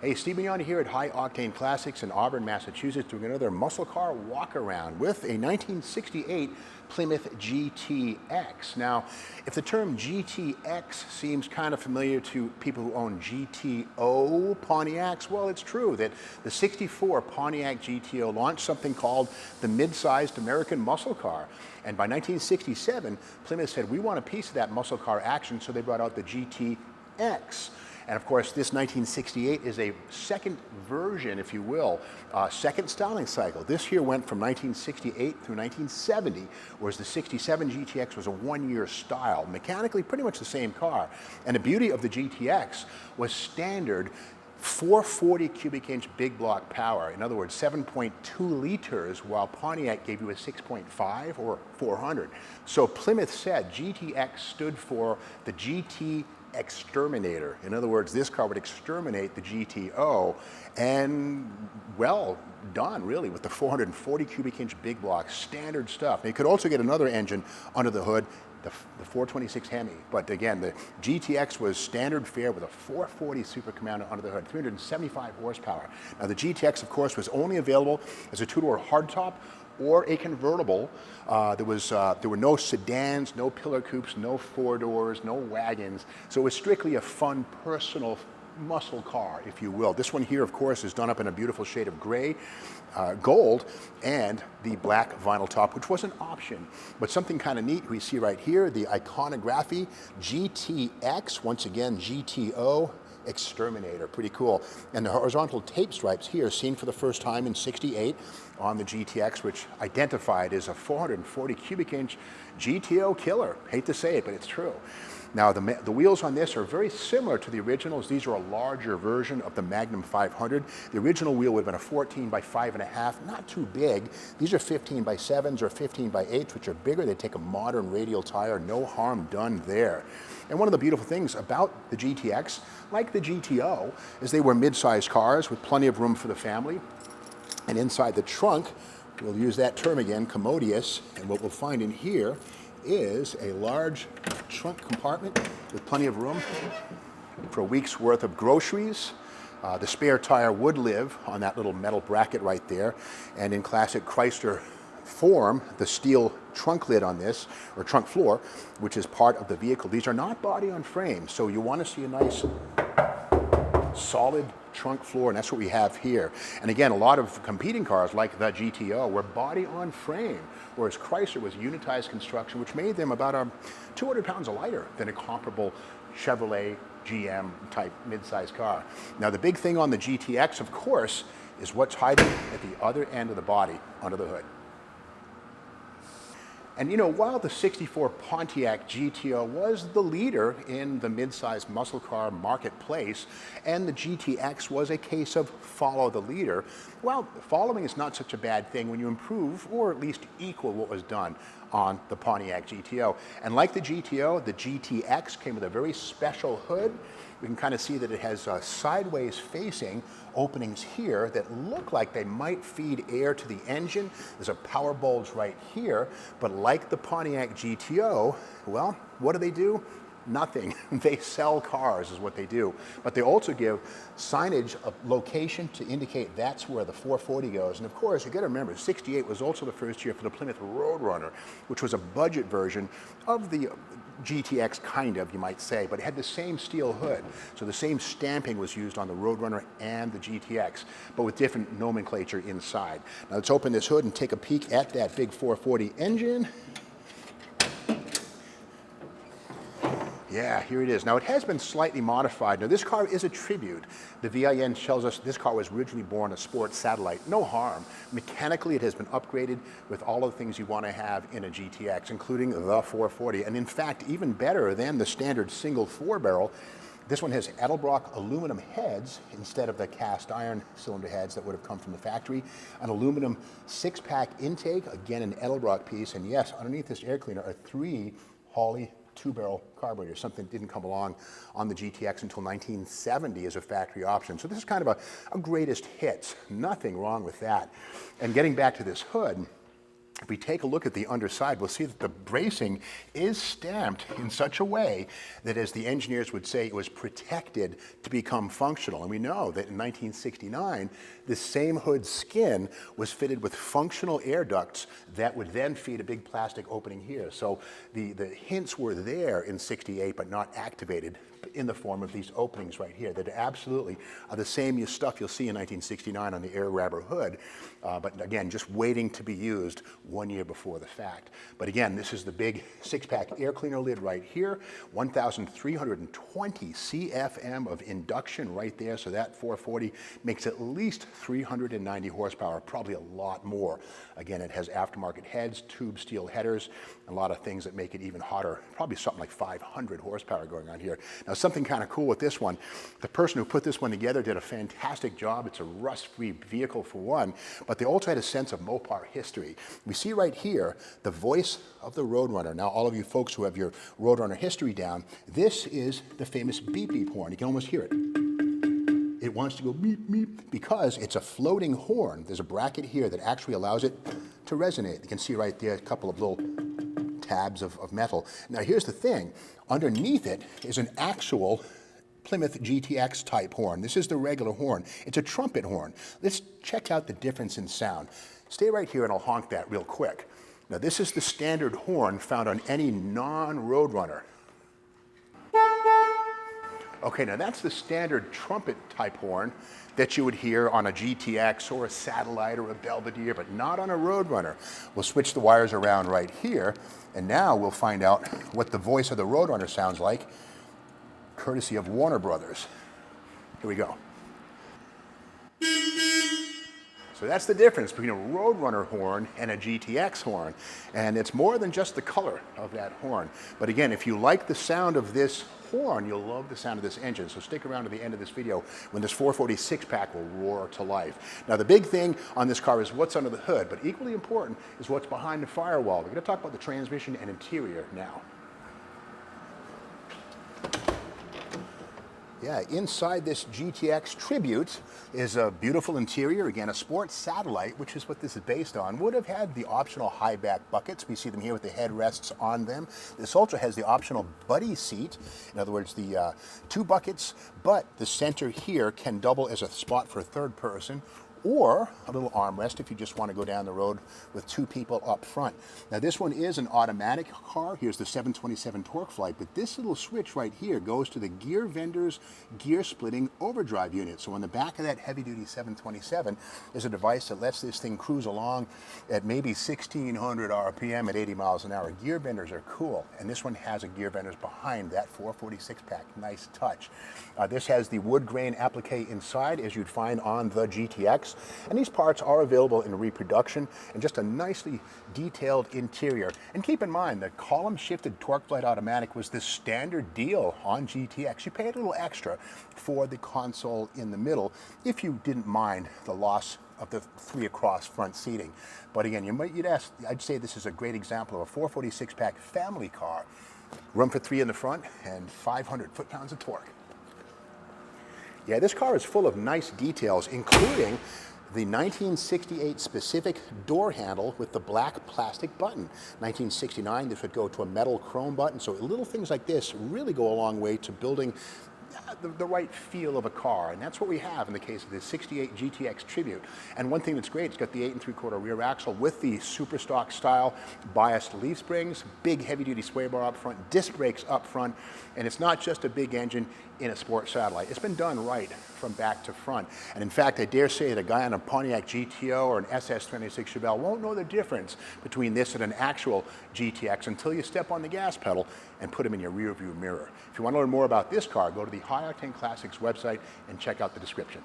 Hey, Steve Magnante here at High Octane Classics in Auburn, Massachusetts, doing another muscle car walk-around with a 1968 Plymouth GTX. Now, if the term GTX seems kind of familiar to people who own GTO Pontiacs, well, it's true that the 64 Pontiac GTO launched something called the mid-sized American muscle car. And by 1967, Plymouth said, we want a piece of that muscle car action, so they brought out the GTX. And of course, this 1968 is a second version, if you will, second styling cycle. This here went from 1968 through 1970, whereas the 67 GTX was a one-year style. Mechanically, pretty much the same car. And the beauty of the GTX was standard 440 cubic inch big block power. In other words, 7.2 liters, while Pontiac gave you a 6.5 or 400. So Plymouth said GTX stood for the GT exterminator. In other words, this car would exterminate the GTO, and well done, really, with the 440 cubic inch big block, standard stuff. And you could also get another engine under the hood, the 426 Hemi. But again, the GTX was standard fare with a 440 Super Commander under the hood, 375 horsepower. Now the GTX, of course, was only available as a two-door hardtop or a convertible. There were no sedans, no pillar coupes, no four doors, no wagons. So it was strictly a fun, personal muscle car, if you will. This one here, of course, is done up in a beautiful shade of gray, gold, and the black vinyl top, which was an option. But something kind of neat we see right here, the iconography, GTX, once again, GTO, exterminator, pretty cool. And the horizontal tape stripes here, seen for the first time in '68 on the GTX, which identified as a 440 cubic inch GTO killer. Hate to say it, but it's true. Now the wheels on this are very similar to the originals. These are a larger version of the Magnum 500. The original wheel would have been a 14 by 5.5, not too big. These are 15 by 7s or 15 by 8s, which are bigger. They take a modern radial tire, no harm done there. And one of the beautiful things about the GTX, like the GTO, is they were mid-sized cars with plenty of room for the family. And inside the trunk, we'll use that term again, commodious, and what we'll find in here is a large trunk compartment with plenty of room for a week's worth of groceries. The spare tire would live on that little metal bracket right there, and in classic Chrysler form, the steel trunk lid on this, or trunk floor, which is part of the vehicle. These are not body on frame, so you want to see a nice solid trunk floor, and that's what we have here. And again, a lot of competing cars like the GTO were body on frame, whereas Chrysler was unitized construction, which made them about 200 pounds lighter than a comparable Chevrolet, GM type mid-sized car. Now the big thing on the GTX, of course, is what's hiding at the other end of the body under the hood. And you know, while the 64 Pontiac GTO was the leader in the mid-sized muscle car marketplace, and the GTX was a case of follow the leader, well, following is not such a bad thing when you improve or at least equal what was done on the Pontiac GTO. And like the GTO, the GTX came with a very special hood. We can kind of see that it has sideways facing openings here that look like they might feed air to the engine. There's a power bulge right here, but like the Pontiac GTO, well, what do? Nothing. They sell cars is what they do. But they also give signage of location to indicate that's where the 440 goes. And of course, you got to remember, 68 was also the first year for the Plymouth Roadrunner, which was a budget version of the GTX, kind of, you might say, but it had the same steel hood. So the same stamping was used on the Roadrunner and the GTX, but with different nomenclature inside. Now let's open this hood and take a peek at that big 440 engine. Yeah, here it is. Now it has been slightly modified. Now this car is a tribute. The VIN tells us this car was originally born a sports satellite. No harm. Mechanically it has been upgraded with all of the things you want to have in a GTX, including the 440. And in fact, even better than the standard single 4-barrel, this one has Edelbrock aluminum heads instead of the cast iron cylinder heads that would have come from the factory. An aluminum 6-pack intake, again an Edelbrock piece, and yes, underneath this air cleaner are 3 Hawley 2-barrel carburetor, something that didn't come along on the GTX until 1970 as a factory option. So this is kind of a greatest hits. Nothing wrong with that. And getting back to this hood, If we take a look at the underside, we'll see that the bracing is stamped in such a way that, as the engineers would say, it was protected to become functional. And we know that in 1969, this same hood skin was fitted with functional air ducts that would then feed a big plastic opening here. So the hints were there in 68, but not activated in the form of these openings right here that absolutely are the same stuff you'll see in 1969 on the air grabber hood, but again, just waiting to be used 1 year before the fact. But again, this is the big six-pack air cleaner lid right here, 1,320 CFM of induction right there, so that 440 makes at least 390 horsepower, probably a lot more. Again, it has aftermarket heads, tube steel headers, a lot of things that make it even hotter, probably something like 500 horsepower going on here. Now, something kind of cool with this one, the person who put this one together did a fantastic job. It's a rust-free vehicle for one, but they also had a sense of Mopar history. We see right here the voice of the Roadrunner. Now, all of you folks who have your Roadrunner history down, this is the famous beep beep horn. You can almost hear it. It wants to go beep beep because it's a floating horn. There's a bracket here that actually allows it to resonate. You can see right there a couple of little tabs of metal. Now, here's the thing. Underneath it is an actual Plymouth GTX type horn. This is the regular horn. It's a trumpet horn. Let's check out the difference in sound. Stay right here and I'll honk that real quick. Now, this is the standard horn found on any non-Roadrunner. Okay, now that's the standard trumpet type horn that you would hear on a GTX or a Satellite or a Belvedere, but not on a Roadrunner. We'll switch the wires around right here, and now we'll find out what the voice of the Roadrunner sounds like, courtesy of Warner Brothers. Here we go. So that's the difference between a Roadrunner horn and a GTX horn. And it's more than just the color of that horn. But again, if you like the sound of this horn, you'll love the sound of this engine. So stick around to the end of this video when this 446 pack will roar to life. Now, the big thing on this car is what's under the hood, but equally important is what's behind the firewall. We're going to talk about the transmission and interior now. Yeah, inside this GTX Tribute is a beautiful interior. Again, a sports Satellite, which is what this is based on, would have had the optional high back buckets. We see them here with the headrests on them. This also has the optional buddy seat. In other words, the two buckets, but the center here can double as a spot for a third person, or a little armrest if you just want to go down the road with two people up front. Now, this one is an automatic car. Here's the 727 torque flight, but this little switch right here goes to the gear vendors gear splitting overdrive unit. So on the back of that heavy duty 727 is a device that lets this thing cruise along at maybe 1,600 RPM at 80 miles an hour. Gear vendors are cool, and this one has a gear vendors behind that 446 pack. Nice touch. This has the wood grain applique inside, as you'd find on the GTX. And these parts are available in reproduction and just a nicely detailed interior. And keep in mind that column shifted torque flight automatic was the standard deal on GTX. You pay a little extra for the console in the middle if you didn't mind the loss of the 3 across front seating. But again, I'd say this is a great example of a 446 pack family car. Room for 3 in the front and 500 foot-pounds of torque. Yeah, this car is full of nice details, including the 1968 specific door handle with the black plastic button. 1969, this would go to a metal chrome button. So little things like this really go a long way to building the right feel of a car, and that's what we have in the case of the 68 GTX Tribute. And one thing that's great, it's got the 8 3/4 rear axle with the super stock style biased leaf springs, big heavy duty sway bar up front, disc brakes up front, and it's not just a big engine in a sports Satellite. It's been done right from back to front. And in fact, I dare say that a guy on a Pontiac GTO or an SS26 Chevelle won't know the difference between this and an actual GTX until you step on the gas pedal and put them in your rear view mirror. If you want to learn more about this car, go to the Octane Classics website and check out the description.